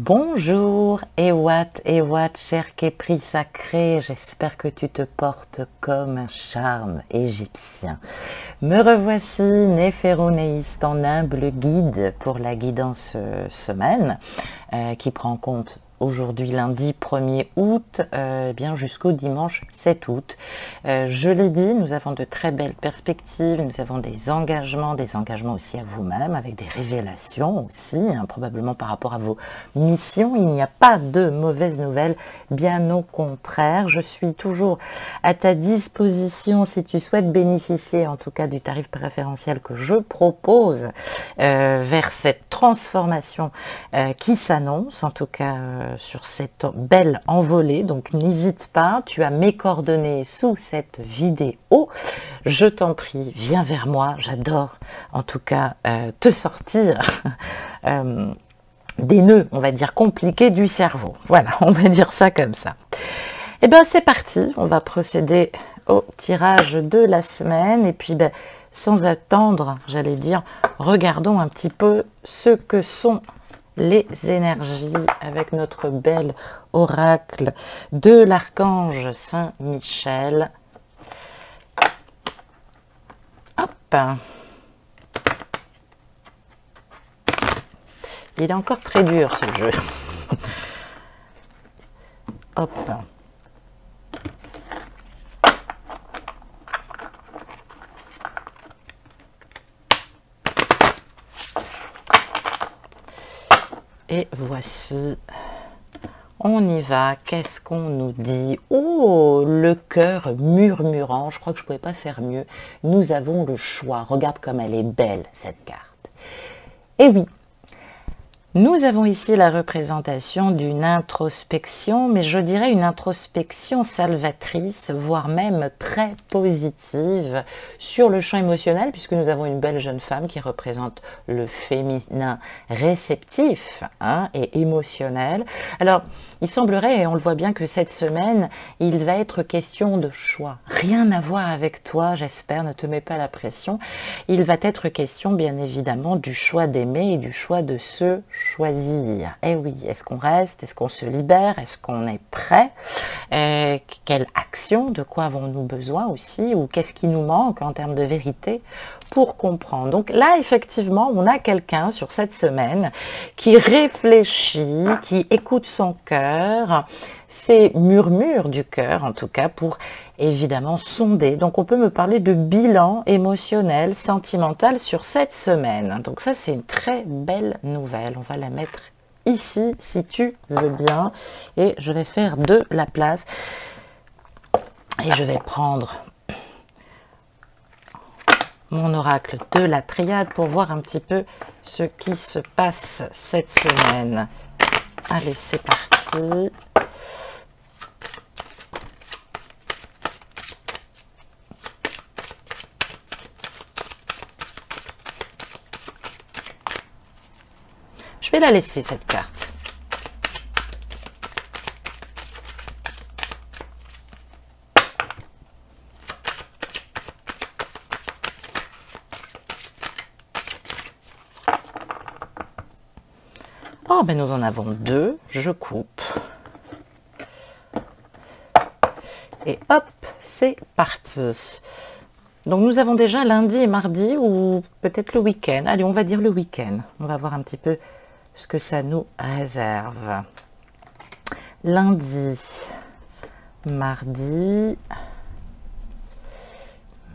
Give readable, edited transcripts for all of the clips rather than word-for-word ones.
Bonjour, Ewat, cher Képri sacré, j'espère que tu te portes comme un charme égyptien. Me revoici, Néphéronéiste, en humble guide pour la guidance semaine, qui prend en compte aujourd'hui lundi 1er août, bien jusqu'au dimanche 7 août. Je l'ai dit, nous avons de très belles perspectives, nous avons des engagements aussi à vous-même, avec des révélations aussi, probablement par rapport à vos missions. Il n'y a pas de mauvaises nouvelles, bien au contraire. Je suis toujours à ta disposition si tu souhaites bénéficier en tout cas du tarif préférentiel que je propose vers cette transformation qui s'annonce, en tout cas sur cette belle envolée. Donc n'hésite pas, tu as mes coordonnées sous cette vidéo. Je t'en prie, viens vers moi, j'adore en tout cas te sortir des nœuds, on va dire, compliqués du cerveau. Voilà, on va dire ça comme ça. Et bien c'est parti, on va procéder au tirage de la semaine et puis sans attendre, j'allais dire, regardons un petit peu ce que sont les énergies avec notre bel oracle de l'archange Saint-Michel. Hop! Il est encore très dur ce jeu. Hop! Et voici, on y va, qu'est-ce qu'on nous dit? Oh, le cœur murmurant, je crois que je ne pouvais pas faire mieux. Nous avons le choix, regarde comme elle est belle cette carte. Et oui, nous avons ici la représentation d'une introspection, mais je dirais une introspection salvatrice, voire même très positive sur le champ émotionnel, puisque nous avons une belle jeune femme qui représente le féminin réceptif et émotionnel. Alors, il semblerait, et on le voit bien, que cette semaine, il va être question de choix. Rien à voir avec toi, j'espère, ne te mets pas la pression. Il va être question, bien évidemment, du choix d'aimer et du choix de se choisir. Eh oui, est-ce qu'on reste? Est-ce qu'on se libère? Est-ce qu'on est prêt? Quelle action? De quoi avons-nous besoin aussi? Ou qu'est-ce qui nous manque en termes de vérité pour comprendre? Donc là, effectivement, on a quelqu'un sur cette semaine qui réfléchit, qui écoute son cœur, ces murmures du cœur, en tout cas, pour évidemment sonder. Donc on peut me parler de bilan émotionnel, sentimental sur cette semaine. Donc ça, c'est une très belle nouvelle. On va la mettre ici, si tu veux bien. Et je vais faire de la place. Et je vais prendre mon oracle de la triade pour voir un petit peu ce qui se passe cette semaine. Allez, c'est parti. Je vais la laisser, cette carte. Oh, ben nous en avons deux. Je coupe. Et hop, c'est parti. Donc nous avons déjà lundi et mardi, ou peut-être le week-end. Allez, on va dire le week-end. On va voir un petit peu ce que ça nous réserve. Lundi, mardi,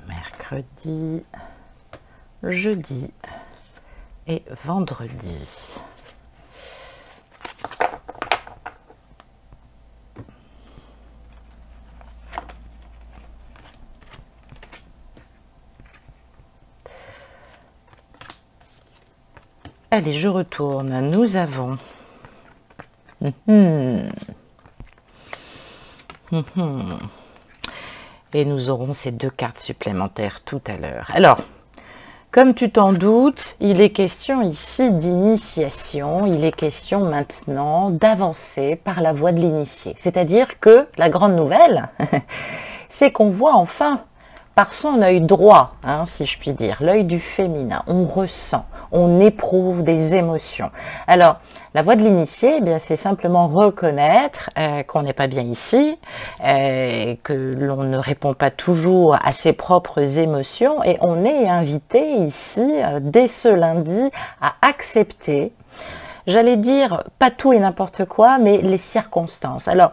mercredi, jeudi et vendredi. Allez, je retourne. Nous avons... Et nous aurons ces deux cartes supplémentaires tout à l'heure. Alors, comme tu t'en doutes, il est question ici d'initiation. Il est question maintenant d'avancer par la voie de l'initié. C'est-à-dire que la grande nouvelle, c'est qu'on voit enfin par son œil droit, hein, si je puis dire, l'œil du féminin, on ressent, on éprouve des émotions. Alors, la voie de l'initié, eh bien, c'est simplement reconnaître qu'on n'est pas bien ici, que l'on ne répond pas toujours à ses propres émotions, et on est invité ici, dès ce lundi, à accepter, j'allais dire, pas tout et n'importe quoi, mais les circonstances. Alors,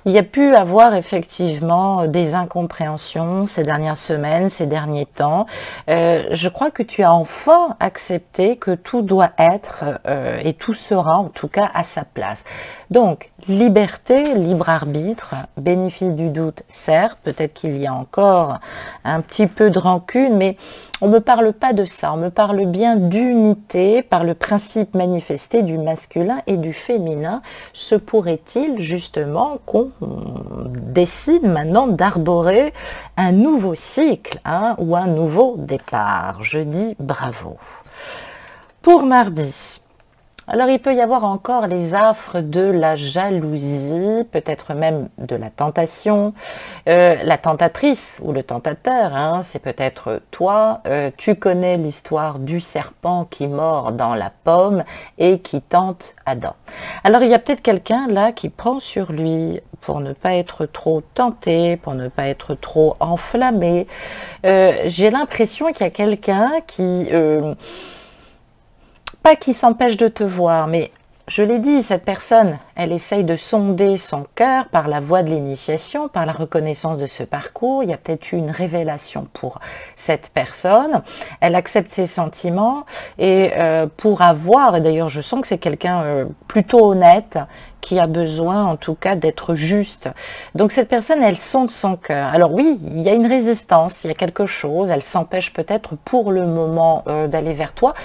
il y a pu avoir effectivement des incompréhensions ces dernières semaines, ces derniers temps. Je crois que tu as enfin accepté que tout doit être et tout sera en tout cas à sa place. Donc, liberté, libre arbitre, bénéfice du doute, certes, peut-être qu'il y a encore un petit peu de rancune, mais on ne me parle pas de ça, on me parle bien d'unité par le principe manifesté du masculin et du féminin. Se pourrait-il justement qu'on décide maintenant d'arborer un nouveau cycle hein, ou un nouveau départ? Je dis bravo. Pour mardi, alors il peut y avoir encore les affres de la jalousie, peut-être même de la tentation, la tentatrice ou le tentateur, hein, c'est peut-être toi, tu connais l'histoire du serpent qui mord dans la pomme et qui tente Adam. Alors il y a peut-être quelqu'un là qui prend sur lui pour ne pas être trop tenté, pour ne pas être trop enflammé. J'ai l'impression qu'il y a quelqu'un qui... pas qui s'empêche de te voir, mais je l'ai dit, cette personne, elle essaye de sonder son cœur par la voie de l'initiation, par la reconnaissance de ce parcours. Il y a peut-être eu une révélation pour cette personne. Elle accepte ses sentiments et pour avoir, et d'ailleurs je sens que c'est quelqu'un plutôt honnête, qui a besoin en tout cas d'être juste. Donc cette personne, elle sonde son cœur. Alors oui, il y a une résistance, il y a quelque chose, elle s'empêche peut-être pour le moment d'aller vers toi.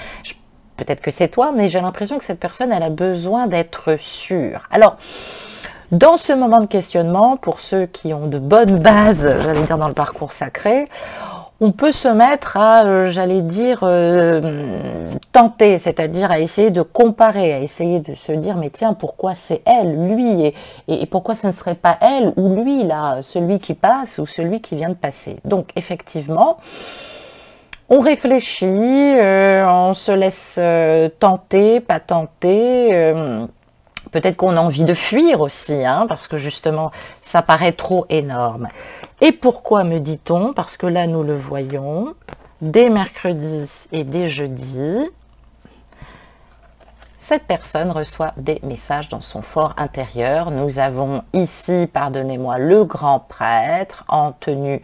Peut-être que c'est toi, mais j'ai l'impression que cette personne, elle a besoin d'être sûre. Alors, dans ce moment de questionnement, pour ceux qui ont de bonnes bases, j'allais dire dans le parcours sacré, on peut se mettre à, j'allais dire, tenter, c'est-à-dire à essayer de comparer, à essayer de se dire, mais tiens, pourquoi c'est elle, lui, et pourquoi ce ne serait pas elle ou lui, là, celui qui passe ou celui qui vient de passer. Donc, effectivement, on réfléchit, on se laisse tenter, pas tenter. Peut-être qu'on a envie de fuir aussi, hein, parce que justement, ça paraît trop énorme. Et pourquoi me dit-on? Parce que là, nous le voyons, dès mercredi et dès jeudi, cette personne reçoit des messages dans son fort intérieur. Nous avons ici, pardonnez-moi, le grand prêtre en tenue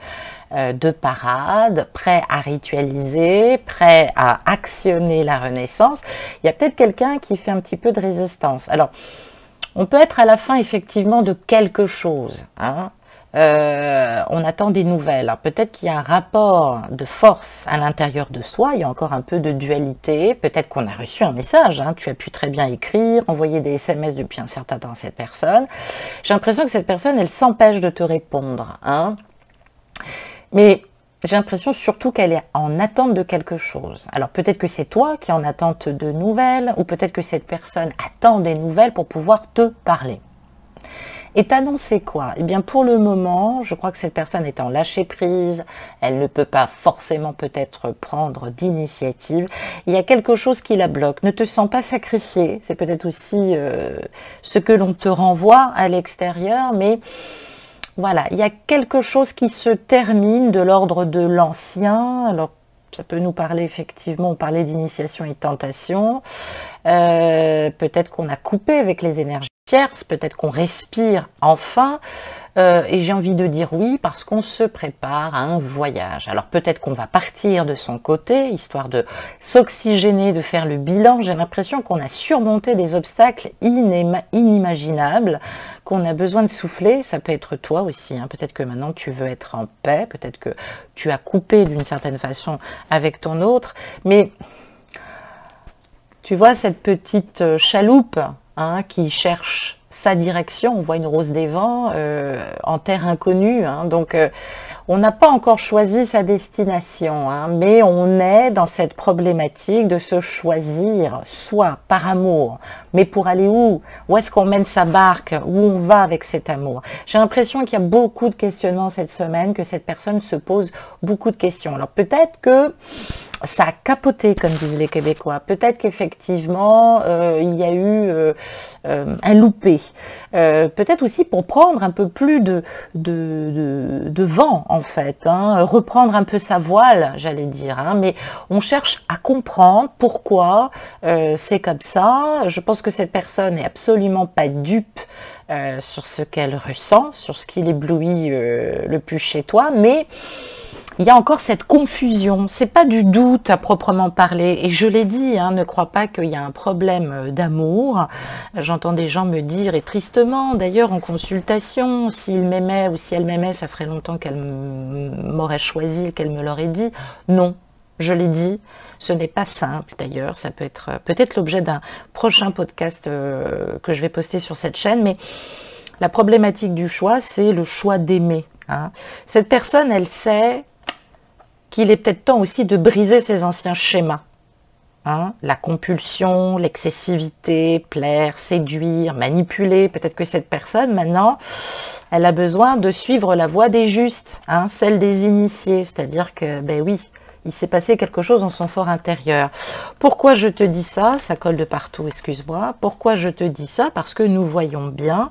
de parade, prêt à ritualiser, prêt à actionner la renaissance. Il y a peut-être quelqu'un qui fait un petit peu de résistance. Alors, on peut être à la fin effectivement de quelque chose, hein. On attend des nouvelles. Peut-être qu'il y a un rapport de force à l'intérieur de soi, il y a encore un peu de dualité, peut-être qu'on a reçu un message, hein. Tu as pu très bien écrire, envoyer des SMS depuis un certain temps à cette personne. J'ai l'impression que cette personne, elle s'empêche de te répondre, hein. Mais j'ai l'impression surtout qu'elle est en attente de quelque chose. Alors peut-être que c'est toi qui es en attente de nouvelles, ou peut-être que cette personne attend des nouvelles pour pouvoir te parler. Et t'annoncer quoi? Eh bien pour le moment, je crois que cette personne est en lâcher prise, elle ne peut pas forcément peut-être prendre d'initiative. Il y a quelque chose qui la bloque. Ne te sens pas sacrifié, c'est peut-être aussi ce que l'on te renvoie à l'extérieur, mais voilà, il y a quelque chose qui se termine de l'ordre de l'ancien. Alors ça peut nous parler effectivement, on parlait d'initiation et de tentation. Peut-être qu'on a coupé avec les énergies tierces, peut-être qu'on respire enfin. Et j'ai envie de dire oui parce qu'on se prépare à un voyage. Alors peut-être qu'on va partir de son côté, histoire de s'oxygéner, de faire le bilan. J'ai l'impression qu'on a surmonté des obstacles inimaginables, qu'on a besoin de souffler. Ça peut être toi aussi, hein. Peut-être que maintenant tu veux être en paix, peut-être que tu as coupé d'une certaine façon avec ton autre. Mais tu vois cette petite chaloupe, hein, qui cherche sa direction, on voit une rose des vents en terre inconnue, hein, donc On n'a pas encore choisi sa destination, hein, mais on est dans cette problématique de se choisir, soit par amour, mais pour aller où? Où est-ce qu'on mène sa barque? Où on va avec cet amour? J'ai l'impression qu'il y a beaucoup de questionnements cette semaine, que cette personne se pose beaucoup de questions. Alors peut-être que ça a capoté, comme disent les Québécois. Peut-être qu'effectivement, il y a eu un loupé. Peut-être aussi pour prendre un peu plus de vent, en fait. Hein, reprendre un peu sa voile, j'allais dire. Hein, mais on cherche à comprendre pourquoi c'est comme ça. Je pense que cette personne n'est absolument pas dupe sur ce qu'elle ressent, sur ce qui l'éblouit le plus chez toi, mais il y a encore cette confusion, c'est pas du doute à proprement parler, et je l'ai dit, hein, ne crois pas qu'il y a un problème d'amour. J'entends des gens me dire, et tristement d'ailleurs en consultation, s'il m'aimait ou si elle m'aimait, ça ferait longtemps qu'elle m'aurait choisi, qu'elle me l'aurait dit. Non, je l'ai dit, ce n'est pas simple d'ailleurs, ça peut être peut-être l'objet d'un prochain podcast que je vais poster sur cette chaîne, mais la problématique du choix, c'est le choix d'aimer. Hein. Cette personne, elle sait qu'il est peut-être temps aussi de briser ses anciens schémas. Hein, la compulsion, l'excessivité, plaire, séduire, manipuler. Peut-être que cette personne, maintenant, elle a besoin de suivre la voie des justes, hein, celle des initiés. C'est-à-dire que, ben oui, il s'est passé quelque chose dans son fort intérieur. Pourquoi je te dis ça? Ça colle de partout, excuse-moi. Pourquoi je te dis ça? Parce que nous voyons bien,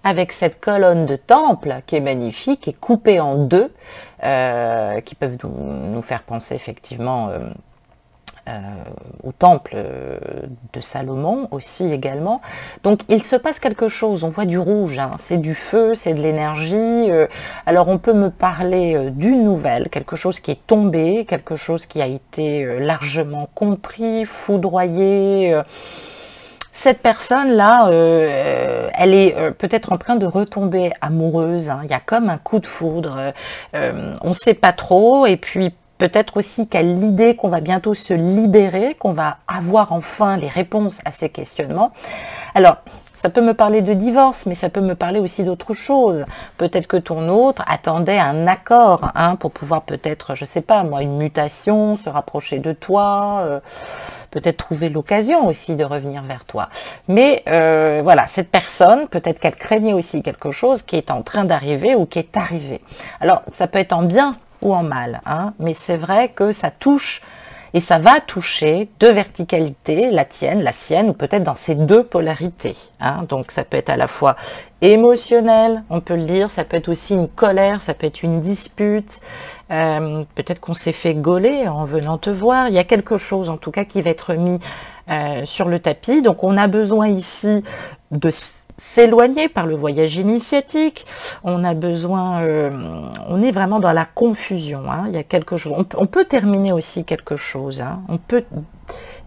avec cette colonne de temple qui est magnifique et coupée en deux, qui peuvent nous faire penser effectivement au temple de Salomon aussi également. Donc il se passe quelque chose, on voit du rouge, hein, c'est du feu, c'est de l'énergie. Alors on peut me parler d'une nouvelle, quelque chose qui est tombé, quelque chose qui a été largement compris, foudroyé. Cette personne-là, elle est peut-être en train de retomber amoureuse. Hein. Il y a comme un coup de foudre. On ne sait pas trop. Et puis peut-être aussi qu'à l'idée qu'on va bientôt se libérer, qu'on va avoir enfin les réponses à ces questionnements. Alors, ça peut me parler de divorce, mais ça peut me parler aussi d'autre chose. Peut-être que ton autre attendait un accord, hein, pour pouvoir peut-être, je ne sais pas moi, une mutation, se rapprocher de toi, peut-être trouver l'occasion aussi de revenir vers toi. Mais voilà, cette personne, peut-être qu'elle craignait aussi quelque chose qui est en train d'arriver ou qui est arrivé. Alors, ça peut être en bien ou en mal, hein, mais c'est vrai que ça touche et ça va toucher deux verticalités, la tienne, la sienne, ou peut-être dans ces deux polarités. Hein. Donc ça peut être à la fois émotionnel, on peut le dire, ça peut être aussi une colère, ça peut être une dispute, peut-être qu'on s'est fait gauler en venant te voir. Il y a quelque chose en tout cas qui va être mis sur le tapis. Donc on a besoin ici de s'éloigner par le voyage initiatique, on a besoin, on est vraiment dans la confusion, hein. Il y a quelque chose, on peut terminer aussi quelque chose, hein. On peut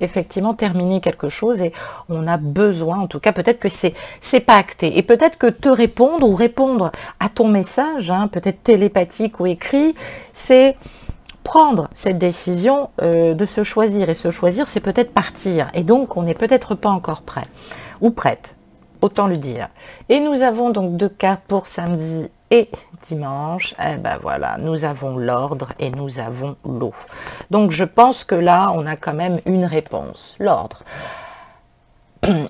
effectivement terminer quelque chose et on a besoin, en tout cas peut-être que c'est pas acté, et peut-être que te répondre ou répondre à ton message, hein, peut-être télépathique ou écrit, c'est prendre cette décision de se choisir, et se choisir c'est peut-être partir, et donc on n'est peut-être pas encore prêt ou prête. Autant le dire. Et nous avons donc deux cartes pour samedi et dimanche. Eh ben voilà, nous avons l'ordre et nous avons l'eau. Donc je pense que là, on a quand même une réponse. L'ordre.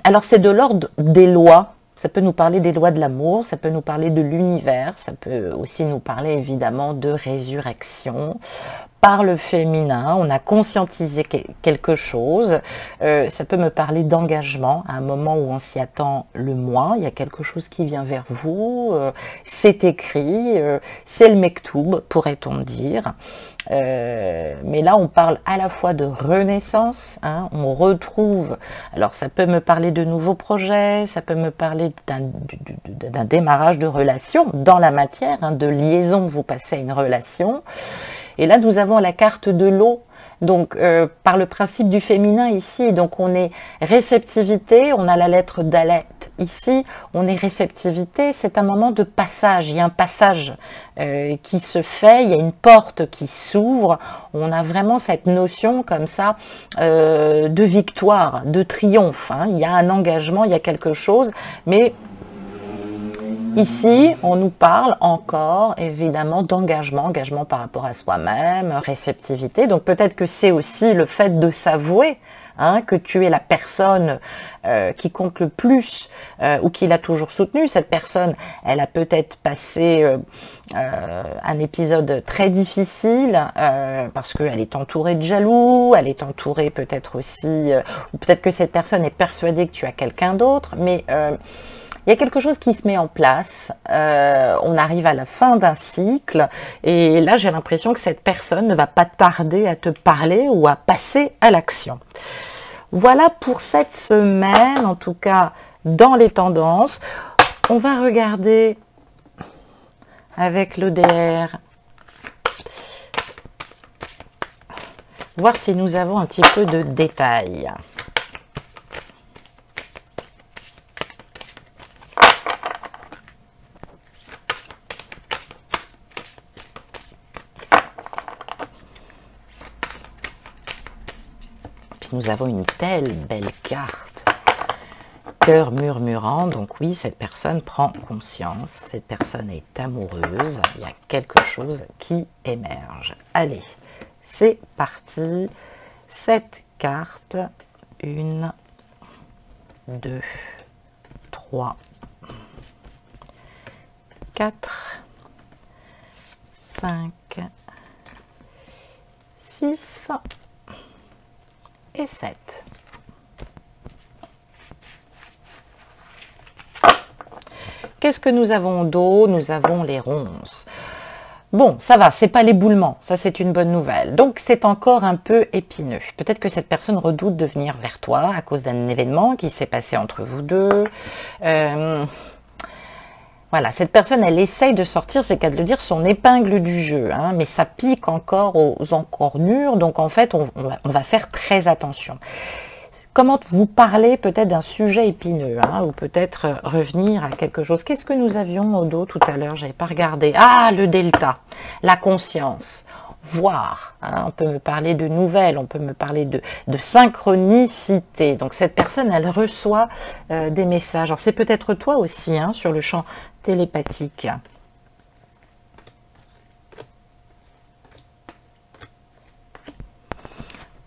Alors c'est de l'ordre des lois. Ça peut nous parler des lois de l'amour, ça peut nous parler de l'univers, ça peut aussi nous parler évidemment de résurrection. Par le féminin, on a conscientisé quelque chose, ça peut me parler d'engagement à un moment où on s'y attend le moins, il y a quelque chose qui vient vers vous, c'est écrit, c'est le mektoub, pourrait-on dire. Mais là on parle à la fois de renaissance, hein, on retrouve, alors ça peut me parler de nouveaux projets, ça peut me parler d'un démarrage de relation dans la matière, hein, de liaison, vous passez à une relation. Et là, nous avons la carte de l'eau, donc par le principe du féminin ici. Donc on est réceptivité, on a la lettre Dalet ici, on est réceptivité, c'est un moment de passage, il y a un passage qui se fait, il y a une porte qui s'ouvre, on a vraiment cette notion comme ça de victoire, de triomphe, hein. Il y a un engagement, il y a quelque chose, mais Ici, on nous parle encore, évidemment, d'engagement, engagement par rapport à soi-même, réceptivité. Donc peut-être que c'est aussi le fait de s'avouer que tu es la personne qui compte le plus ou qui l'a toujours soutenu. Cette personne, elle a peut-être passé un épisode très difficile parce qu'elle est entourée de jaloux, elle est entourée peut-être aussi, ou peut-être que cette personne est persuadée que tu as quelqu'un d'autre, mais il y a quelque chose qui se met en place, on arrive à la fin d'un cycle et là j'ai l'impression que cette personne ne va pas tarder à te parler ou à passer à l'action. Voilà pour cette semaine, en tout cas dans les tendances. On va regarder avec l'ODR, voir si nous avons un petit peu de détails. Nous avons une telle belle carte, cœur murmurant, donc oui, cette personne prend conscience, cette personne est amoureuse, il y a quelque chose qui émerge. Allez, c'est parti, cette carte, 1, 2, 3, 4, 5, 6, et 7. Qu'est-ce que nous avons au dos? Nous avons les ronces. Bon, ça va, c'est pas l'éboulement, ça c'est une bonne nouvelle. Donc c'est encore un peu épineux. Peut-être que cette personne redoute de venir vers toi à cause d'un événement qui s'est passé entre vous deux. Voilà, cette personne, elle essaye de sortir, c'est qu'à de le dire, son épingle du jeu, mais ça pique encore aux encornures, donc en fait, on va faire très attention. Comment vous parlez peut-être d'un sujet épineux, ou peut-être revenir à quelque chose. Qu'est-ce que nous avions au dos tout à l'heure? J'avais pas regardé. Ah, le delta, la conscience. Voir, on peut me parler de nouvelles, on peut me parler de synchronicité. Donc cette personne, elle reçoit des messages. Alors c'est peut-être toi aussi, sur le champ télépathique.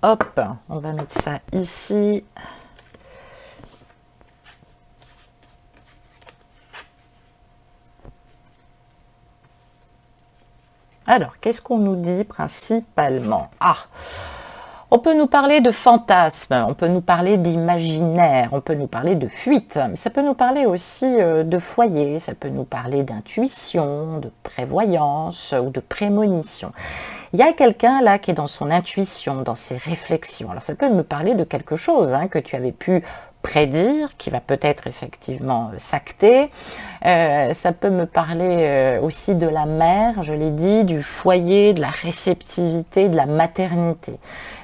Hop, on va mettre ça ici. Alors, qu'est-ce qu'on nous dit principalement? On peut nous parler de fantasmes, on peut nous parler d'imaginaire, on peut nous parler de fuite, mais ça peut nous parler aussi de foyer, ça peut nous parler d'intuition, de prévoyance ou de prémonition. Il y a quelqu'un là qui est dans son intuition, dans ses réflexions. Alors ça peut me parler de quelque chose que tu avais pu prédire, qui va peut-être effectivement s'acter. Ça peut me parler aussi de la mère, je l'ai dit, du foyer, de la réceptivité, de la maternité.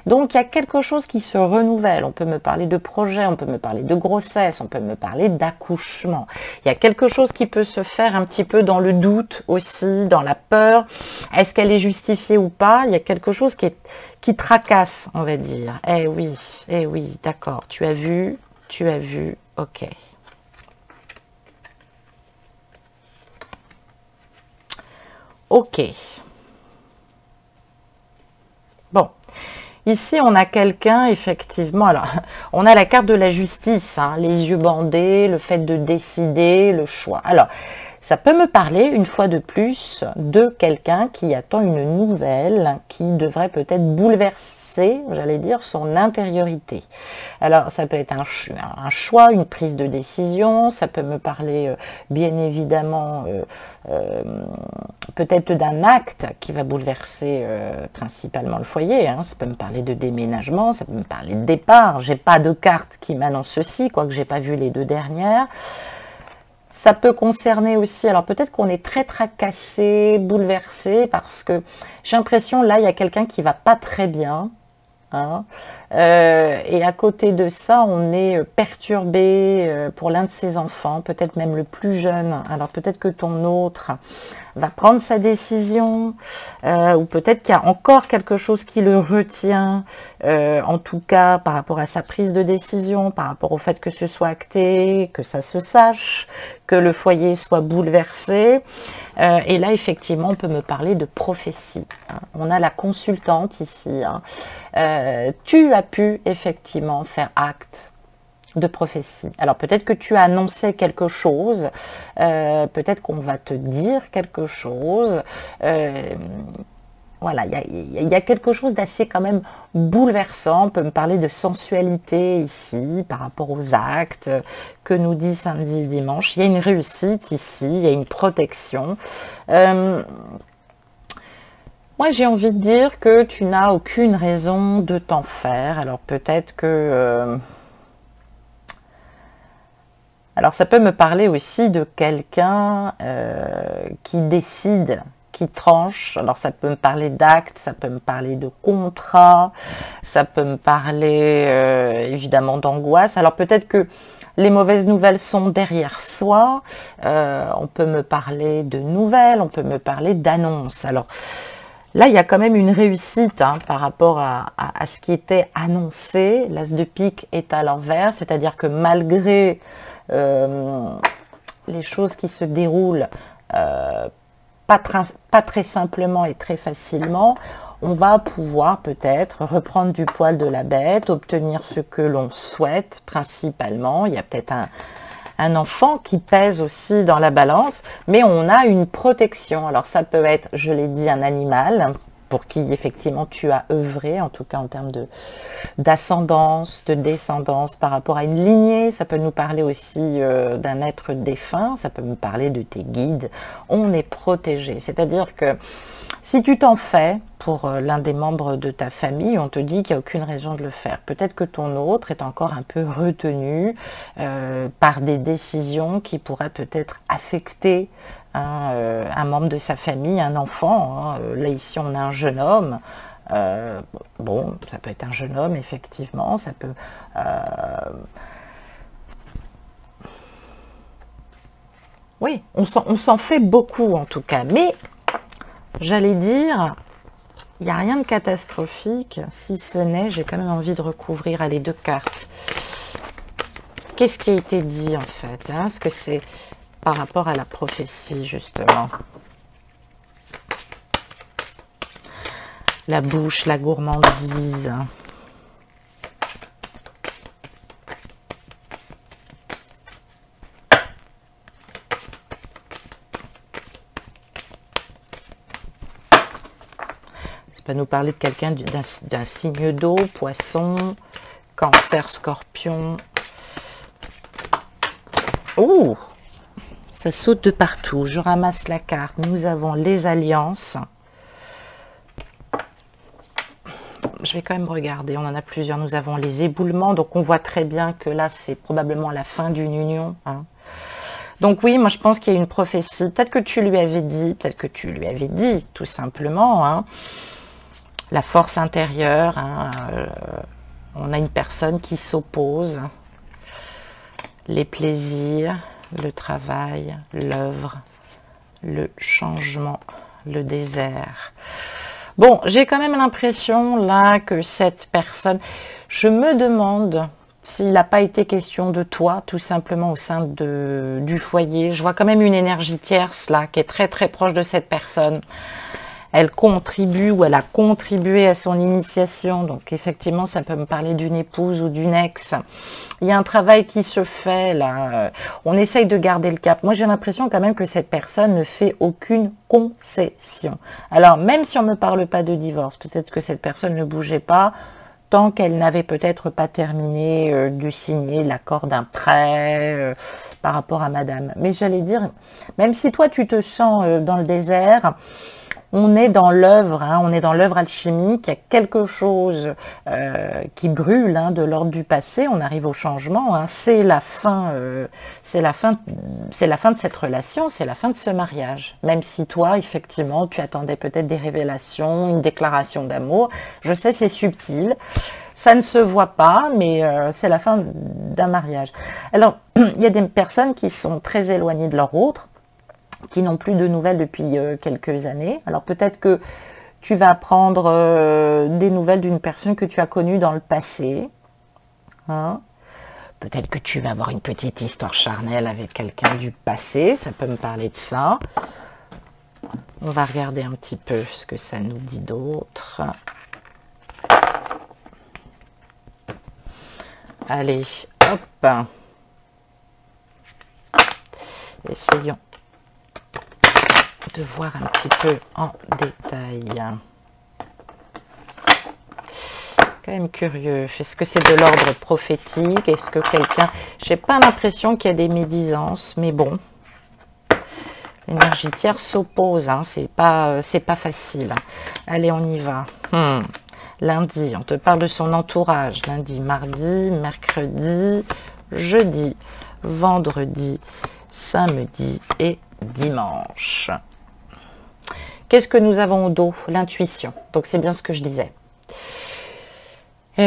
Donc il y a quelque chose qui se renouvelle. On peut me parler de projet, on peut me parler de grossesse, on peut me parler d'accouchement. Il y a quelque chose qui peut se faire un petit peu dans le doute aussi, dans la peur. Est-ce qu'elle est justifiée ou pas? Il y a quelque chose qui tracasse, on va dire. Eh oui, d'accord, tu as vu, ok. Ok. Bon. Ici, on a quelqu'un, effectivement, alors, on a la carte de la justice, les yeux bandés, le fait de décider, le choix. Alors, ça peut me parler, une fois de plus, de quelqu'un qui attend une nouvelle, qui devrait peut-être bouleverser, j'allais dire, son intériorité. Alors, ça peut être un choix, une prise de décision, ça peut me parler, bien évidemment, peut-être d'un acte qui va bouleverser principalement le foyer. Ça peut me parler de déménagement, ça peut me parler de départ. J'ai pas de carte qui m'annonce ceci, quoique j'ai pas vu les deux dernières. Ça peut concerner aussi, alors peut-être qu'on est très tracassé, bouleversé, parce que j'ai l'impression, là, il y a quelqu'un qui va pas très bien. Et à côté de ça, on est perturbé pour l'un de ses enfants, peut-être même le plus jeune. Alors peut-être que ton autre va prendre sa décision, ou peut-être qu'il y a encore quelque chose qui le retient, en tout cas par rapport à sa prise de décision, par rapport au fait que ce soit acté, que ça se sache, que le foyer soit bouleversé. Et là, effectivement, on peut me parler de prophétie. Hein. On a la consultante ici. Hein. Tu as pu effectivement faire acte de prophétie. Alors peut-être que tu as annoncé quelque chose, peut-être qu'on va te dire quelque chose. Voilà, il y a quelque chose d'assez quand même bouleversant. On peut me parler de sensualité ici, par rapport aux actes que nous dit samedi et dimanche. Il y a une réussite ici, il y a une protection. Moi, j'ai envie de dire que tu n'as aucune raison de t'en faire. Alors peut-être que... Alors ça peut me parler aussi de quelqu'un qui décide, qui tranche. Alors ça peut me parler d'actes, ça peut me parler de contrat, ça peut me parler évidemment d'angoisse. Alors peut-être que les mauvaises nouvelles sont derrière soi, on peut me parler de nouvelles, on peut me parler d'annonces. Alors là, il y a quand même une réussite hein, par rapport à ce qui était annoncé. L'as de pique est à l'envers, c'est-à-dire que malgré les choses qui se déroulent pas très simplement et très facilement, on va pouvoir peut-être reprendre du poil de la bête, obtenir ce que l'on souhaite principalement. Il y a peut-être un enfant qui pèse aussi dans la balance, mais on a une protection. Alors ça peut être, je l'ai dit, un animal pour qui effectivement tu as œuvré, en tout cas en termes d'ascendance, de descendance par rapport à une lignée. Ça peut nous parler aussi d'un être défunt, ça peut nous parler de tes guides. On est protégé, c'est-à-dire que si tu t'en fais pour l'un des membres de ta famille, on te dit qu'il n'y a aucune raison de le faire. Peut-être que ton autre est encore un peu retenu par des décisions qui pourraient peut-être affecter un membre de sa famille, un enfant. Hein. Là, ici, on a un jeune homme. Bon, ça peut être un jeune homme, effectivement. Ça peut... Oui, on s'en fait beaucoup, en tout cas. Mais, j'allais dire... Il n'y a rien de catastrophique, si ce n'est, j'ai quand même envie de recouvrir les deux cartes. Qu'est-ce qui a été dit en fait hein? Est-ce que c'est par rapport à la prophétie justement? La bouche, la gourmandise. Va nous parler de quelqu'un d'un signe d'eau, poisson, cancer, scorpion. Ouh, ça saute de partout. Je ramasse la carte. Nous avons les alliances. Je vais quand même regarder. On en a plusieurs. Nous avons les éboulements. Donc on voit très bien que là, c'est probablement la fin d'une union. Hein. Donc oui, moi je pense qu'il y a une prophétie. Peut-être que tu lui avais dit, tout simplement. Hein. La force intérieure, hein, on a une personne qui s'oppose, les plaisirs, le travail, l'œuvre, le changement, le désert. Bon, j'ai quand même l'impression là que cette personne, je me demande s'il n'a pas été question de toi, tout simplement au sein du foyer. Je vois quand même une énergie tierce là qui est très très proche de cette personne. Elle contribue ou elle a contribué à son initiation. Donc effectivement, ça peut me parler d'une épouse ou d'une ex. Il y a un travail qui se fait là. On essaye de garder le cap. Moi, j'ai l'impression quand même que cette personne ne fait aucune concession. Alors, même si on ne me parle pas de divorce, peut-être que cette personne ne bougeait pas tant qu'elle n'avait peut-être pas terminé de signer l'accord d'un prêt par rapport à madame. Mais j'allais dire, même si toi, tu te sens dans le désert... On est dans l'œuvre, hein, on est dans l'œuvre alchimique, il y a quelque chose qui brûle hein, de l'ordre du passé, on arrive au changement, hein, c'est la fin de cette relation, c'est la fin de ce mariage. Même si toi, effectivement, tu attendais peut-être des révélations, une déclaration d'amour, je sais c'est subtil, Ça ne se voit pas, mais c'est la fin d'un mariage. Alors, il y a des personnes qui sont très éloignées de leur autre, qui n'ont plus de nouvelles depuis quelques années. Alors, peut-être que tu vas apprendre des nouvelles d'une personne que tu as connue dans le passé. Hein. Peut-être que tu vas avoir une petite histoire charnelle avec quelqu'un du passé. Ça peut me parler de ça. On va regarder un petit peu ce que ça nous dit d'autre. Allez, hop. Essayons de voir un petit peu en détail. Quand même curieux. Est-ce que c'est de l'ordre prophétique? Est-ce que quelqu'un... J'ai pas l'impression qu'il y a des médisances, mais bon. L'énergie tiers s'oppose, hein, c'est pas facile. Allez, on y va. Lundi, on te parle de son entourage. Lundi, mardi, mercredi, jeudi, vendredi, samedi et dimanche. Qu'est-ce que nous avons au dos? L'intuition. Donc, c'est bien ce que je disais.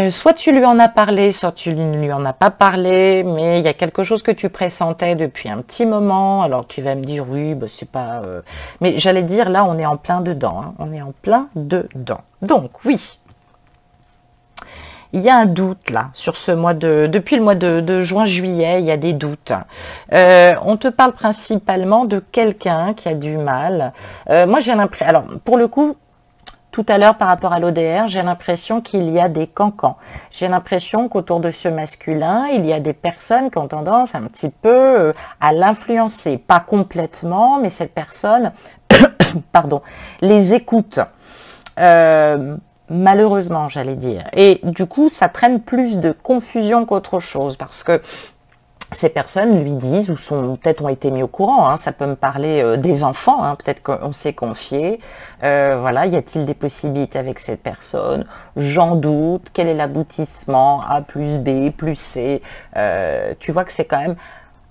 Soit tu lui en as parlé, soit tu ne lui en as pas parlé, mais il y a quelque chose que tu pressentais depuis un petit moment. Alors tu vas me dire, oui, bah, c'est pas... Mais j'allais dire, là, on est en plein dedans. Hein. On est en plein dedans. Donc, oui. Il y a un doute, là, sur ce mois de... Depuis le mois de juin-juillet, il y a des doutes. On te parle principalement de quelqu'un qui a du mal. Moi, j'ai l'impression... Alors, pour le coup... Tout à l'heure, par rapport à l'ODR, j'ai l'impression qu'il y a des cancans. J'ai l'impression qu'autour de ce masculin, il y a des personnes qui ont tendance un petit peu à l'influencer. Pas complètement, mais cette personne, pardon, les écoute. Malheureusement, j'allais dire. Et du coup, ça traîne plus de confusion qu'autre chose, parce que ces personnes lui disent, ou peut-être ont été mis au courant, hein, ça peut me parler des enfants, hein, peut-être qu'on s'est confié, voilà, y a-t-il des possibilités avec cette personne? J'en doute, quel est l'aboutissement? A plus B plus C, tu vois que c'est quand même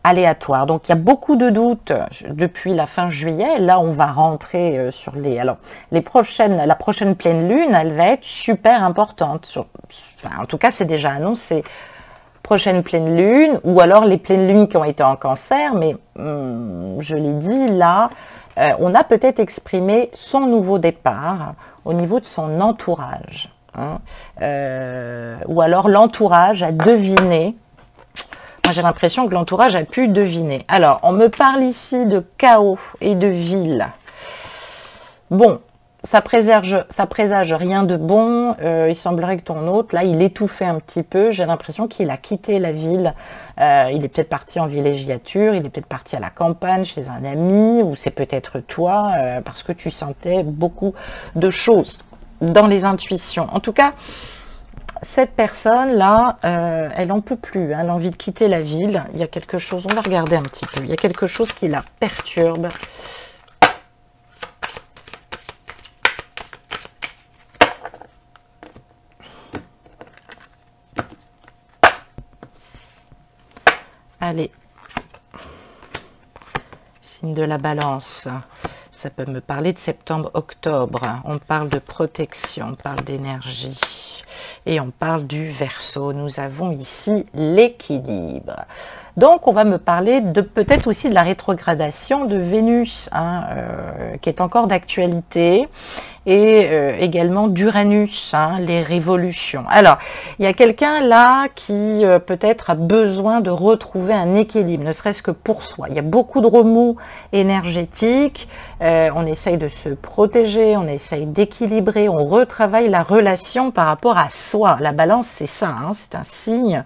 aléatoire. Donc il y a beaucoup de doutes depuis la fin juillet. Là, on va rentrer sur les... Alors, la prochaine pleine lune, elle va être super importante. En tout cas, c'est déjà annoncé. Prochaine pleine lune, ou alors les pleines lunes qui ont été en cancer, mais je l'ai dit, là, on a peut-être exprimé son nouveau départ au niveau de son entourage. Hein, ou alors l'entourage a deviné. Moi, j'ai l'impression que l'entourage a pu deviner. Alors, on me parle ici de chaos et de ville. Bon, ça présage rien de bon. Il semblerait que ton hôte, là, il étouffait un petit peu. J'ai l'impression qu'il a quitté la ville. Il est peut-être parti en villégiature, il est peut-être parti à la campagne chez un ami, ou c'est peut-être toi, parce que tu sentais beaucoup de choses dans les intuitions. En tout cas, cette personne-là, elle n'en peut plus. Hein, elle a envie de quitter la ville. Il y a quelque chose, on va regarder un petit peu. Il y a quelque chose qui la perturbe. Allez, signe de la balance, ça peut me parler de septembre-octobre, on parle de protection, on parle d'énergie et on parle du Verseau. Nous avons ici l'équilibre. Donc, on va me parler de peut-être aussi de la rétrogradation de Vénus, hein, qui est encore d'actualité, et également d'Uranus, hein, les révolutions. Alors, il y a quelqu'un là qui peut-être a besoin de retrouver un équilibre, ne serait-ce que pour soi. Il y a beaucoup de remous énergétiques, on essaye de se protéger, on essaye d'équilibrer, on retravaille la relation par rapport à soi. La balance, c'est ça, hein, c'est un signe.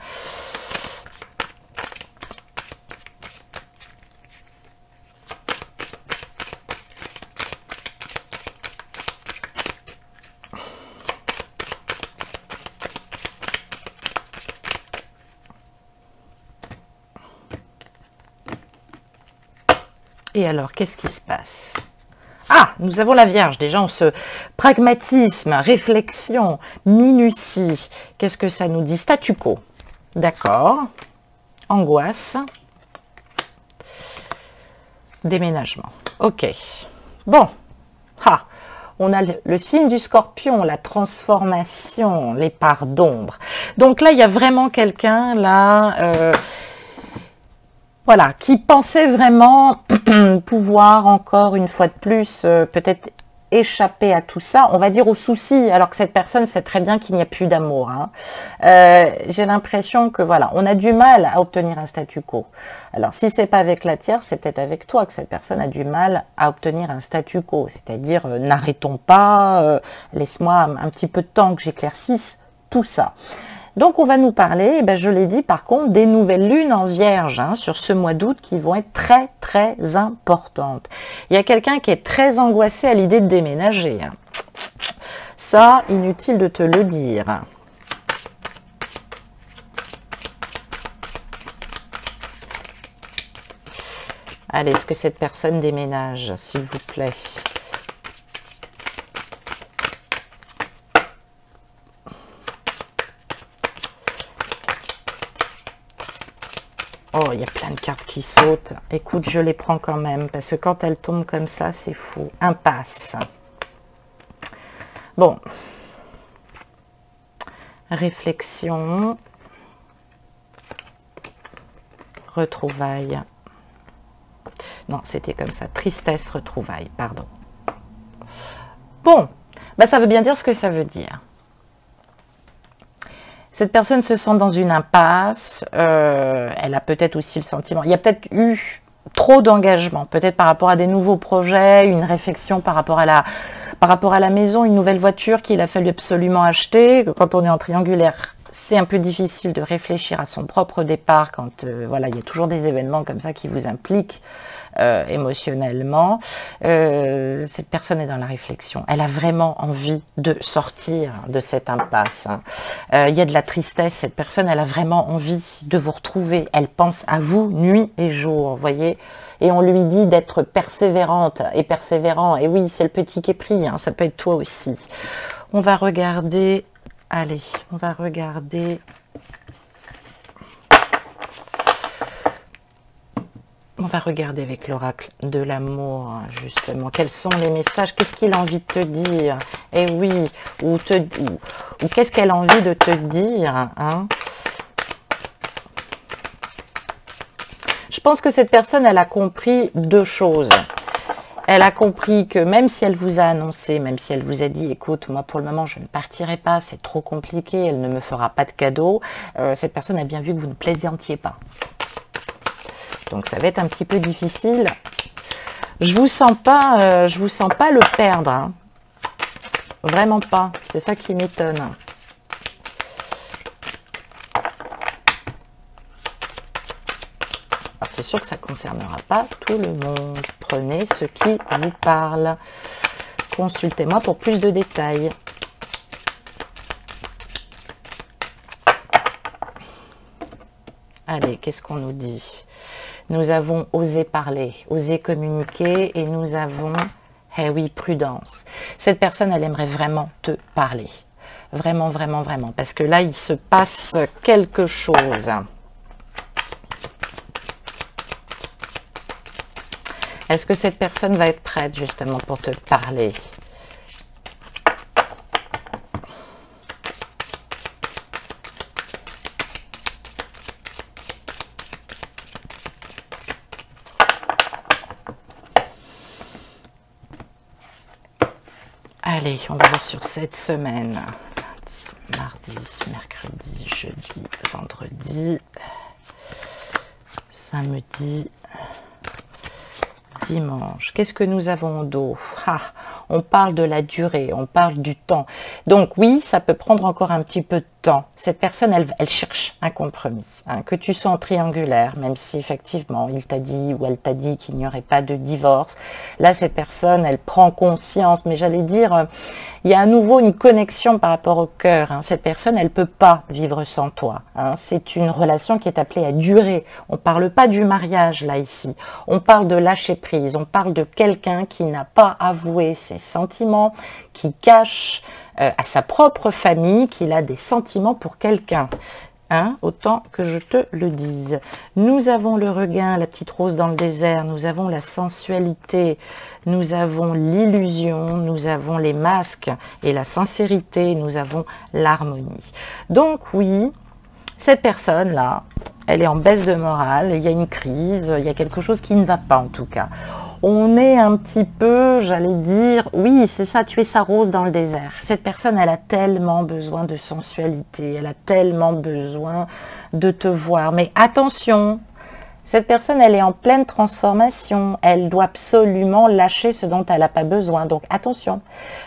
Et alors, qu'est-ce qui se passe? Ah, nous avons la Vierge. Déjà, on se... Pragmatisme, réflexion, minutie. Qu'est-ce que ça nous dit? Statu quo. D'accord. Angoisse. Déménagement. Ok. Bon. Ah. On a le signe du Scorpion, la transformation, les parts d'ombre. Donc là, il y a vraiment quelqu'un là, voilà, qui pensait vraiment pouvoir encore une fois de plus peut-être échapper à tout ça, on va dire aux soucis, alors que cette personne sait très bien qu'il n'y a plus d'amour. Hein. J'ai l'impression que voilà, on a du mal à obtenir un statu quo. Alors si c'est pas avec la tierce, c'est peut-être avec toi que cette personne a du mal à obtenir un statu quo, c'est-à-dire n'arrêtons pas, laisse-moi un petit peu de temps que j'éclaircisse tout ça. Donc on va nous parler, je l'ai dit par contre, des nouvelles lunes en Vierge hein, sur ce mois d'août qui vont être très très importantes. Il y a quelqu'un qui est très angoissé à l'idée de déménager. Hein. Ça, inutile de te le dire. Allez, est-ce que cette personne déménage, s'il vous plaît ? Oh, il y a plein de cartes qui sautent. Écoute, je les prends quand même, parce que quand elles tombent comme ça, c'est fou. Impasse. Bon. Réflexion. Retrouvailles. Non, c'était comme ça. Tristesse, retrouvailles, pardon. Bon, ça veut bien dire ce que ça veut dire. Cette personne se sent dans une impasse, elle a peut-être aussi le sentiment, il y a peut-être eu trop d'engagement, peut-être par rapport à des nouveaux projets, une réflexion par rapport à la maison, une nouvelle voiture qu'il a fallu absolument acheter. Quand on est en triangulaire, c'est un peu difficile de réfléchir à son propre départ quand voilà, il y a toujours des événements comme ça qui vous impliquent émotionnellement. Cette personne est dans la réflexion. Elle a vraiment envie de sortir de cette impasse. Hein. Il y a de la tristesse. Cette personne, elle a vraiment envie de vous retrouver. Elle pense à vous nuit et jour, vous voyez. Et on lui dit d'être persévérante et persévérant. Et oui, c'est le petit qui est pris. Hein. Ça peut être toi aussi. On va regarder. Allez, on va regarder. On va regarder avec l'oracle de l'amour, justement. Quels sont les messages? Qu'est-ce qu'il a envie de te dire? Eh oui, ou qu'est-ce qu'elle a envie de te dire hein? Je pense que cette personne, elle a compris deux choses. Elle a compris que même si elle vous a annoncé, même si elle vous a dit, écoute, moi pour le moment je ne partirai pas, c'est trop compliqué, elle ne me fera pas de cadeau, cette personne a bien vu que vous ne plaisantiez pas. Donc ça va être un petit peu difficile. Je vous sens pas le perdre. Hein. Vraiment pas. C'est ça qui m'étonne. C'est sûr que ça ne concernera pas tout le monde. Prenez ce qui vous parle. Consultez-moi pour plus de détails. Allez, qu'est-ce qu'on nous dit? Nous avons osé parler, osé communiquer et nous avons, eh oui, prudence. Cette personne, elle aimerait vraiment te parler. Vraiment, vraiment, vraiment. Parce que là, il se passe quelque chose. Est-ce que cette personne va être prête justement pour te parler? Allez, on va voir sur cette semaine. Lundi, mardi, mercredi, jeudi, vendredi, samedi, dimanche. Qu'est-ce que nous avons au dos? On parle de la durée, on parle du temps. Donc oui, ça peut prendre encore un petit peu de temps. Cette personne, elle cherche un compromis. Hein, que tu sois en triangulaire, même si effectivement, il t'a dit ou elle t'a dit qu'il n'y aurait pas de divorce. Là, cette personne, elle prend conscience. Mais j'allais dire, il y a à nouveau une connexion par rapport au cœur. Hein. Cette personne, elle ne peut pas vivre sans toi. Hein. C'est une relation qui est appelée à durer. On ne parle pas du mariage, là, ici. On parle de lâcher prise. On parle de quelqu'un qui n'a pas avoué ses sentiments, qui cache à sa propre famille qu'il a des sentiments pour quelqu'un. Hein, autant que je te le dise. Nous avons le regain, la petite rose dans le désert, nous avons la sensualité, nous avons l'illusion, nous avons les masques et la sincérité, nous avons l'harmonie. Donc oui, cette personne-là, elle est en baisse de morale, il y a une crise, il y a quelque chose qui ne va pas en tout cas. On est un petit peu, j'allais dire, oui, c'est ça, tu es sa rose dans le désert. Cette personne, elle a tellement besoin de sensualité, elle a tellement besoin de te voir. Mais attention, cette personne, elle est en pleine transformation. Elle doit absolument lâcher ce dont elle n'a pas besoin. Donc attention,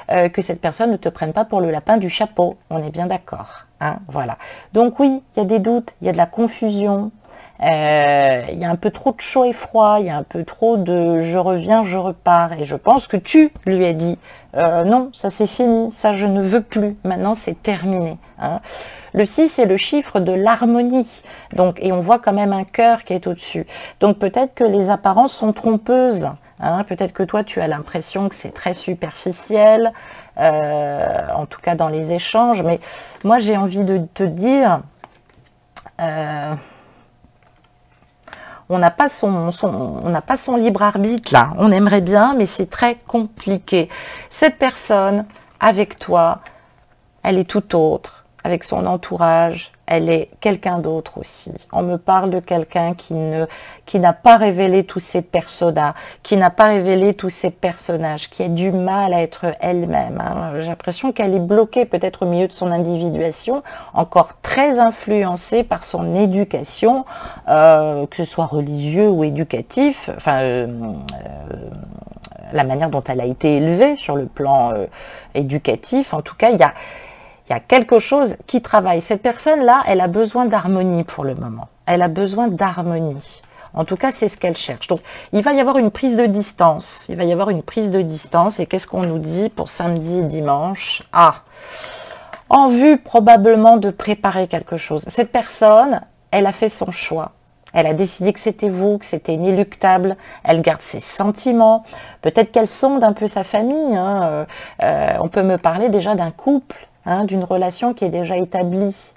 que cette personne ne te prenne pas pour le lapin du chapeau. On est bien d'accord. Hein, voilà. Donc oui, il y a des doutes, il y a de la confusion. Il y a un peu trop de chaud et froid, il y a un peu trop de je reviens, je repars. Et je pense que tu lui as dit non, ça c'est fini, ça je ne veux plus, maintenant c'est terminé. Hein. Le 6 c'est le chiffre de l'harmonie, donc, et on voit quand même un cœur qui est au-dessus. Donc peut-être que les apparences sont trompeuses. Hein. Peut-être que toi tu as l'impression que c'est très superficiel, en tout cas dans les échanges, mais moi j'ai envie de te dire... on n'a pas son libre arbitre là. On aimerait bien, mais c'est très compliqué. Cette personne, avec toi, elle est tout autre. Avec son entourage, elle est quelqu'un d'autre aussi. On me parle de quelqu'un qui n'a pas révélé tous ses personas, qui n'a pas révélé tous ses personnages, qui a du mal à être elle-même. Hein. J'ai l'impression qu'elle est bloquée peut-être au milieu de son individuation, encore très influencée par son éducation, que ce soit religieux ou éducatif, enfin, la manière dont elle a été élevée sur le plan éducatif. En tout cas, il y a quelque chose qui travaille. Cette personne-là, elle a besoin d'harmonie pour le moment. Elle a besoin d'harmonie. En tout cas, c'est ce qu'elle cherche. Donc, il va y avoir une prise de distance. Il va y avoir une prise de distance. Et qu'est-ce qu'on nous dit pour samedi et dimanche? Ah, en vue probablement de préparer quelque chose. Cette personne, elle a fait son choix. Elle a décidé que c'était vous, que c'était inéluctable. Elle garde ses sentiments. Peut-être qu'elle sonde un peu sa famille. Hein. On peut me parler déjà d'un couple. Hein, d'une relation qui est déjà établie.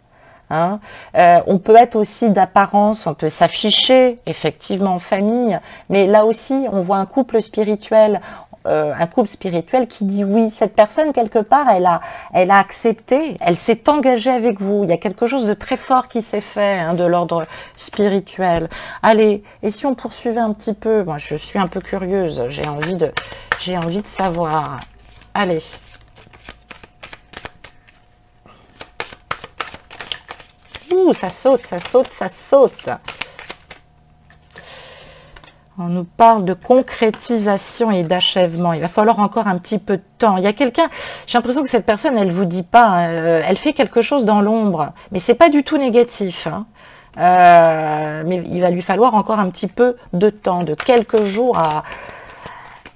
Hein. On peut être aussi d'apparence, on peut s'afficher effectivement en famille, mais là aussi on voit un couple spirituel qui dit oui. Cette personne quelque part elle a accepté, elle s'est engagée avec vous. Il y a quelque chose de très fort qui s'est fait, hein, de l'ordre spirituel. Allez, et si on poursuivait un petit peu, moi je suis un peu curieuse, j'ai envie de savoir. Allez. Ouh, ça saute, ça saute, ça saute. On nous parle de concrétisation et d'achèvement. Il va falloir encore un petit peu de temps. Il y a quelqu'un, j'ai l'impression que cette personne, elle vous dit pas, hein, elle fait quelque chose dans l'ombre, mais c'est pas du tout négatif. Hein. Mais il va lui falloir encore un petit peu de temps, de quelques jours à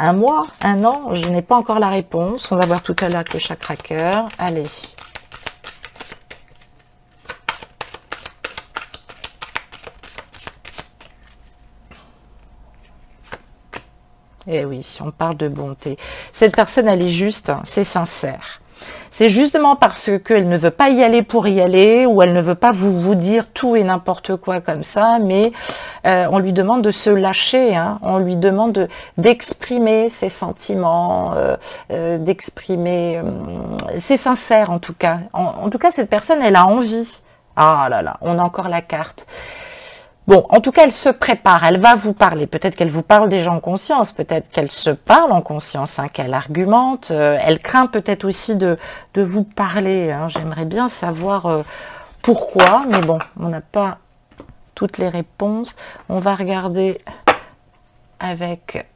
un mois, un an. Je n'ai pas encore la réponse. On va voir tout à l'heure avec le chakra cœur. Allez. Eh oui, on parle de bonté. Cette personne, elle est juste, c'est sincère. C'est justement parce qu'elle ne veut pas y aller pour y aller, ou elle ne veut pas vous dire tout et n'importe quoi comme ça, mais on lui demande de se lâcher, hein, on lui demande d'exprimer ses sentiments, d'exprimer... c'est sincère en tout cas. En tout cas, cette personne, elle a envie. Ah là là, on a encore la carte. Bon, en tout cas, elle se prépare, elle va vous parler. Peut-être qu'elle vous parle déjà en conscience, peut-être qu'elle se parle en conscience, hein, qu'elle argumente. Elle craint peut-être aussi de vous parler. Hein. J'aimerais bien savoir pourquoi, mais bon, on n'a pas toutes les réponses. On va regarder avec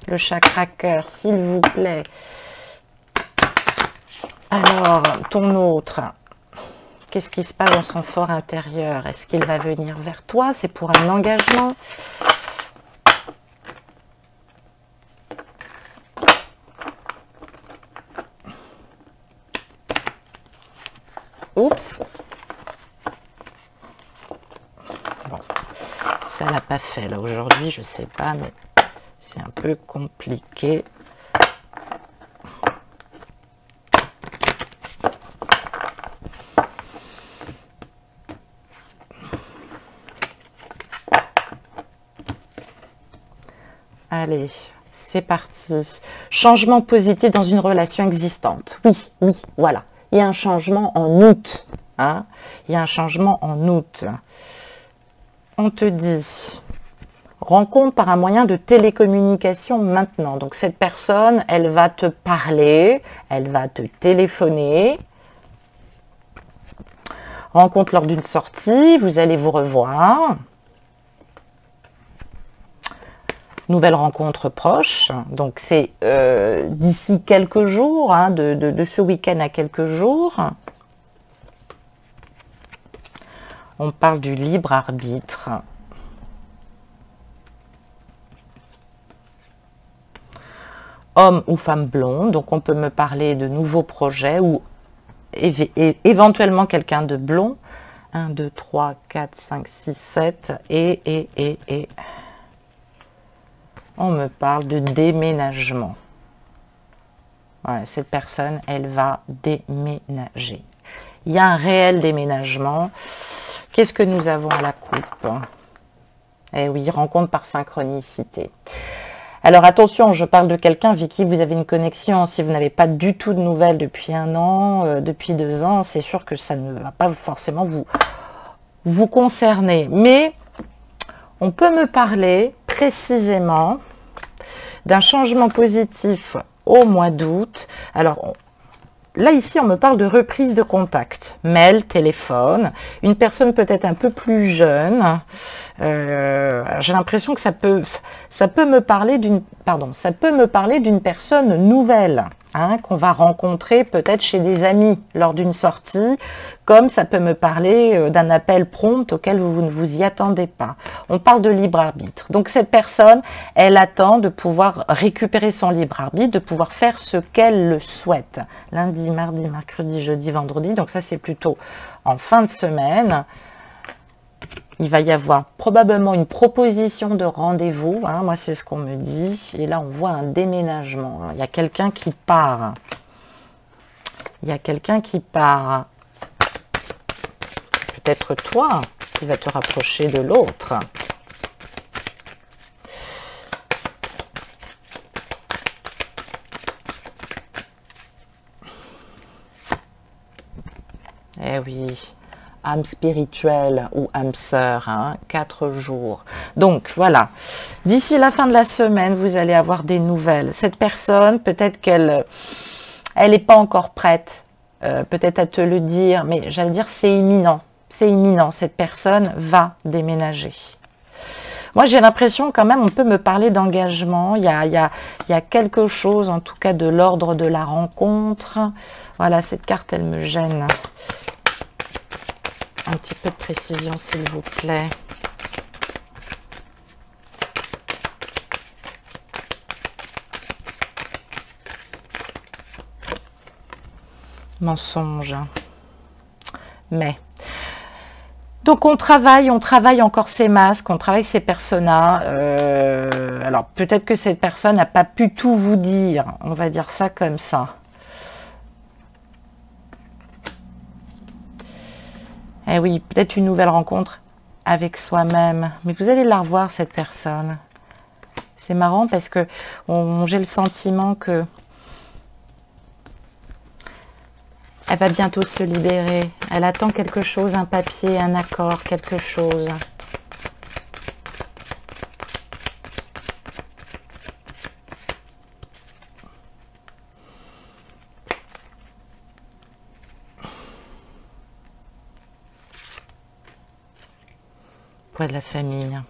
le chakra cœur, s'il vous plaît. Alors, ton autre... Qu'est-ce qui se passe dans son fort intérieur? Est-ce qu'il va venir vers toi? C'est pour un engagement? Oups. Bon, ça l'a pas fait là aujourd'hui, je sais pas, mais c'est un peu compliqué. Allez, c'est parti. Changement positif dans une relation existante. Oui, oui, voilà. Il y a un changement en août. Hein. Il y a un changement en août. On te dit, rencontre par un moyen de télécommunication maintenant. Donc cette personne, elle va te parler, elle va te téléphoner. Rencontre lors d'une sortie, vous allez vous revoir. Nouvelle rencontre proche, donc c'est d'ici quelques jours, hein, de ce week-end à quelques jours. On parle du libre arbitre. Homme ou femme blonde, donc on peut me parler de nouveaux projets ou éventuellement quelqu'un de blond. 1, 2, 3, 4, 5, 6, 7 et on me parle de déménagement. Voilà, cette personne, elle va déménager. Il y a un réel déménagement. Qu'est-ce que nous avons à la coupe? Eh oui, rencontre par synchronicité. Alors attention, je parle de quelqu'un avec qui vous avez une connexion. Si vous n'avez pas du tout de nouvelles depuis 1 an, depuis 2 ans, c'est sûr que ça ne va pas forcément vous concerner. Mais on peut me parler précisément d'un changement positif au mois d'août. Alors là, ici, on me parle de reprise de contact. Mail, téléphone. Une personne peut-être un peu plus jeune. J'ai l'impression que ça peut me parler d'une personne nouvelle, hein, qu'on va rencontrer peut-être chez des amis lors d'une sortie, comme ça peut me parler d'un appel prompt auquel vous ne vous y attendez pas. On parle de libre arbitre. Donc cette personne, elle attend de pouvoir récupérer son libre arbitre, de pouvoir faire ce qu'elle le souhaite. Lundi, mardi, mercredi, jeudi, vendredi. Donc ça, c'est plutôt en fin de semaine. Il va y avoir probablement une proposition de rendez-vous. Hein, moi, c'est ce qu'on me dit. Et là, on voit un déménagement. Hein. Il y a quelqu'un qui part. Il y a quelqu'un qui part. C'est peut-être toi qui va te rapprocher de l'autre. Eh oui. Âme spirituelle ou âme sœur, hein, 4 jours. Donc voilà, d'ici la fin de la semaine, vous allez avoir des nouvelles. Cette personne, peut-être qu'elle n'est pas encore prête, peut-être à te le dire, mais j'allais dire c'est imminent. C'est imminent, cette personne va déménager. Moi, j'ai l'impression quand même, on peut me parler d'engagement. Il y a quelque chose, en tout cas, de l'ordre de la rencontre. Voilà, cette carte, elle me gêne. Un petit peu de précision, s'il vous plaît. Mensonge. Mais. Donc on travaille encore ces masques, on travaille ces personas. Alors peut-être que cette personne n'a pas pu tout vous dire. On va dire ça comme ça. Eh oui, peut-être une nouvelle rencontre avec soi-même. Mais vous allez la revoir, cette personne. C'est marrant parce que j'ai le sentiment que elle va bientôt se libérer. Elle attend quelque chose, un papier, un accord, quelque chose. De la famille.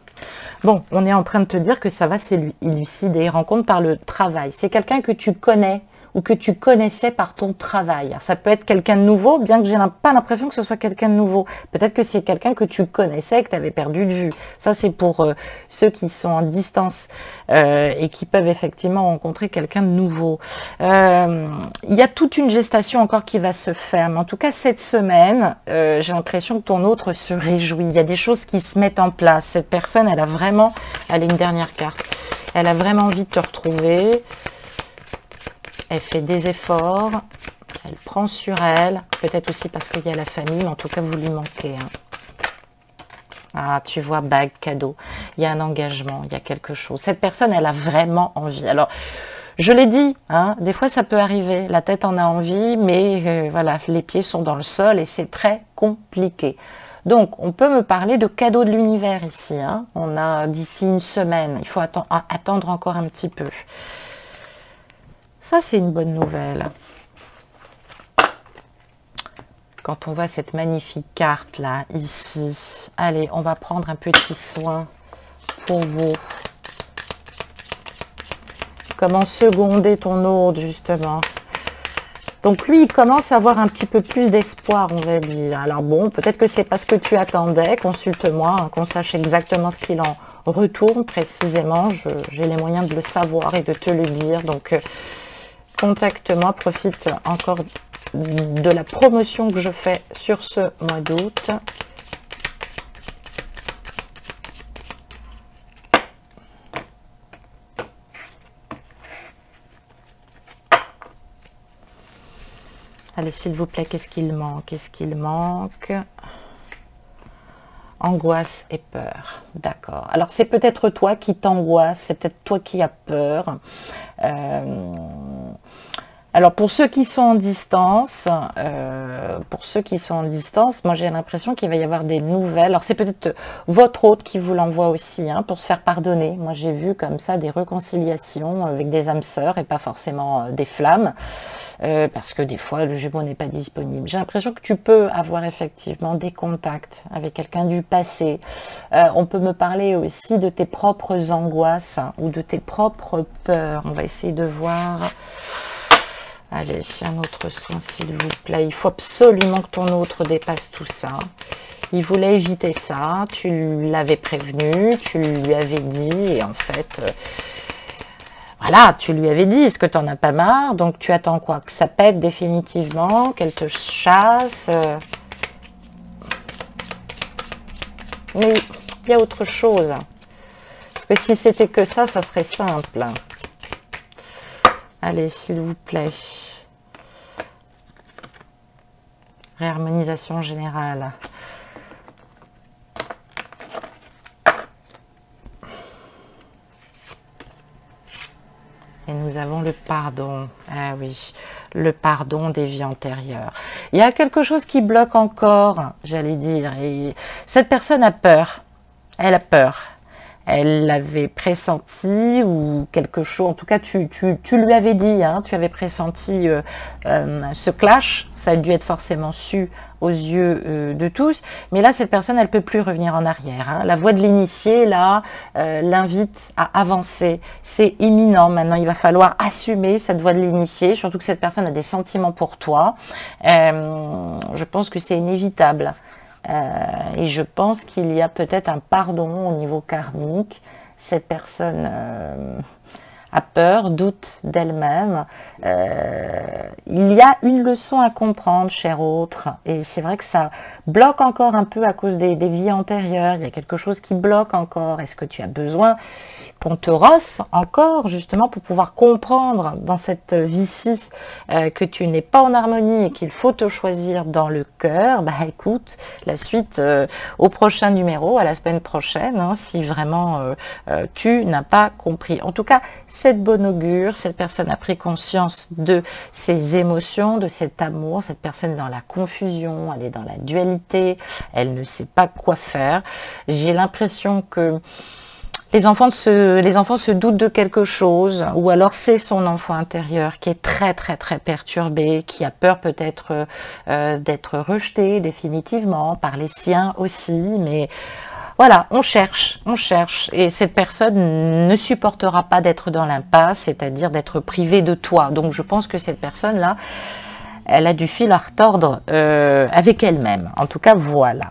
Bon, on est en train de te dire que ça va s'élucider. Rencontre par le travail. C'est quelqu'un que tu connais ou que tu connaissais par ton travail. Ça peut être quelqu'un de nouveau, bien que je n'ai pas l'impression que ce soit quelqu'un de nouveau. Peut-être que c'est quelqu'un que tu connaissais, que tu avais perdu de vue. Ça, c'est pour ceux qui sont en distance et qui peuvent effectivement rencontrer quelqu'un de nouveau. Il y a toute une gestation encore qui va se faire. Mais en tout cas, cette semaine, j'ai l'impression que ton autre se réjouit. Il y a des choses qui se mettent en place. Cette personne, elle a une dernière carte. Elle a vraiment envie de te retrouver. Elle fait des efforts, elle prend sur elle, peut-être aussi parce qu'il y a la famille, mais en tout cas, vous lui manquez. Hein. Ah, tu vois, bague, cadeau. il y a un engagement, il y a quelque chose. Cette personne, elle a vraiment envie. Alors, je l'ai dit, hein, des fois ça peut arriver, la tête en a envie, mais voilà, les pieds sont dans le sol et c'est très compliqué. Donc, on peut me parler de cadeaux de l'univers ici. Hein. On a d'ici une semaine, il faut attendre encore un petit peu. Ça, c'est une bonne nouvelle. Quand on voit cette magnifique carte là, ici. Allez, on va prendre un petit soin pour vous. Comment seconder ton hôte, justement. Donc lui, il commence à avoir un petit peu plus d'espoir, on va dire. Alors bon, peut-être que c'est parce que tu attendais. Consulte-moi, hein, qu'on sache exactement ce qu'il en retourne précisément. J'ai les moyens de le savoir et de te le dire. Donc, contacte-moi, profite encore de la promotion que je fais sur ce mois d'août. Allez, s'il vous plaît, qu'est-ce qu'il manque? Qu'est-ce qu'il manque? Angoisse et peur. D'accord. Alors, c'est peut-être toi qui t'angoisse, c'est peut-être toi qui as peur. Alors, pour ceux qui sont en distance, moi, j'ai l'impression qu'il va y avoir des nouvelles. Alors, c'est peut-être votre hôte qui vous l'envoie aussi, hein, pour se faire pardonner. Moi, j'ai vu comme ça des réconciliations avec des âmes sœurs et pas forcément des flammes. Parce que des fois, le Gémeaux n'est pas disponible. J'ai l'impression que tu peux avoir effectivement des contacts avec quelqu'un du passé. On peut me parler aussi de tes propres angoisses, hein, ou de tes propres peurs. On va essayer de voir. Allez, un autre soin, s'il vous plaît. Il faut absolument que ton autre dépasse tout ça. Il voulait éviter ça. Tu l'avais prévenu, tu lui avais dit, et en fait... voilà, tu lui avais dit, est-ce que tu n'en as pas marre? Donc tu attends quoi? Que ça pète définitivement, qu'elle te chasse. Mais il y a autre chose. Parce que si c'était que ça serait simple. Allez, s'il vous plaît. Réharmonisation générale. Et nous avons le pardon. Ah oui, le pardon des vies antérieures. Il y a quelque chose qui bloque encore, j'allais dire. Et cette personne a peur. Elle a peur. Elle l'avait pressenti ou quelque chose. En tout cas, tu lui avais dit, hein, tu avais pressenti ce clash. Ça a dû être forcément su aux yeux de tous. Mais là, cette personne, elle peut plus revenir en arrière. Hein. La voix de l'initié, là, l'invite à avancer. C'est imminent. Maintenant, il va falloir assumer cette voix de l'initié. Surtout que cette personne a des sentiments pour toi. Je pense que c'est inévitable. Et je pense qu'il y a peut-être un pardon au niveau karmique. Cette personne a peur, doute d'elle-même. Il y a une leçon à comprendre, cher autre. Et c'est vrai que ça bloque encore un peu à cause des vies antérieures. Il y a quelque chose qui bloque encore. Est-ce que tu as besoin qu'on te rosse encore, justement, pour pouvoir comprendre dans cette vie-ci que tu n'es pas en harmonie et qu'il faut te choisir dans le cœur? Bah écoute, la suite au prochain numéro, à la semaine prochaine, hein, si vraiment tu n'as pas compris. En tout cas, c'est de bon augure. Cette personne a pris conscience de ses émotions, de cet amour. Cette personne est dans la confusion, elle est dans la dualité, elle ne sait pas quoi faire. J'ai l'impression que les enfants se doutent de quelque chose, ou alors c'est son enfant intérieur qui est très très très perturbé, qui a peur peut-être d'être rejeté définitivement par les siens aussi, mais voilà, on cherche, et cette personne ne supportera pas d'être dans l'impasse, c'est-à-dire d'être privée de toi. Donc je pense que cette personne-là, elle a du fil à retordre avec elle-même. En tout cas, voilà.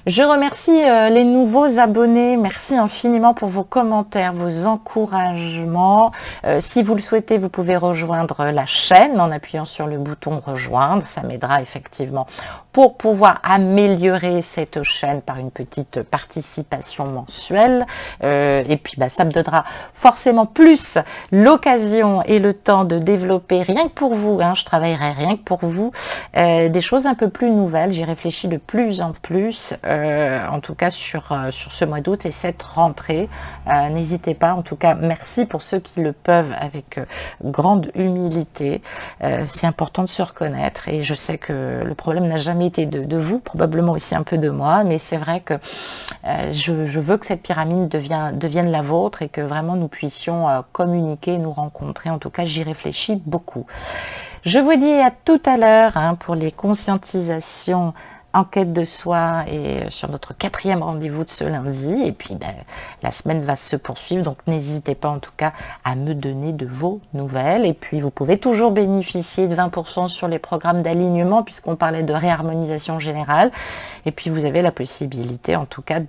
Je remercie les nouveaux abonnés. Merci infiniment pour vos commentaires, vos encouragements. Si vous le souhaitez, vous pouvez rejoindre la chaîne en appuyant sur le bouton rejoindre. Ça m'aidera effectivement pour pouvoir améliorer cette chaîne par une petite participation mensuelle. Et puis ça me donnera forcément plus l'occasion et le temps de développer rien que pour vous, je travaillerai rien que pour vous, des choses un peu plus nouvelles. J'y réfléchis de plus en plus, en tout cas sur ce mois d'août et cette rentrée. N'hésitez pas, en tout cas merci pour ceux qui le peuvent avec grande humilité. C'est important de se reconnaître et je sais que le problème n'a jamais été de vous, probablement aussi un peu de moi, mais c'est vrai que je veux que cette pyramide devienne la vôtre et que vraiment nous puissions communiquer, nous rencontrer. En tout cas, j'y réfléchis beaucoup. Je vous dis à tout à l'heure pour les conscientisations en quête de soi et sur notre 4e rendez-vous de ce lundi. Et puis la semaine va se poursuivre, donc n'hésitez pas en tout cas à me donner de vos nouvelles. Et puis vous pouvez toujours bénéficier de 20% sur les programmes d'alignement puisqu'on parlait de réharmonisation générale. Et puis vous avez la possibilité en tout cas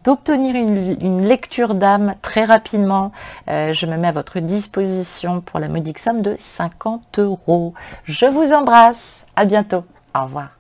d'obtenir une lecture d'âme très rapidement. Je me mets à votre disposition pour la modique somme de 50 €. Je vous embrasse, à bientôt, au revoir.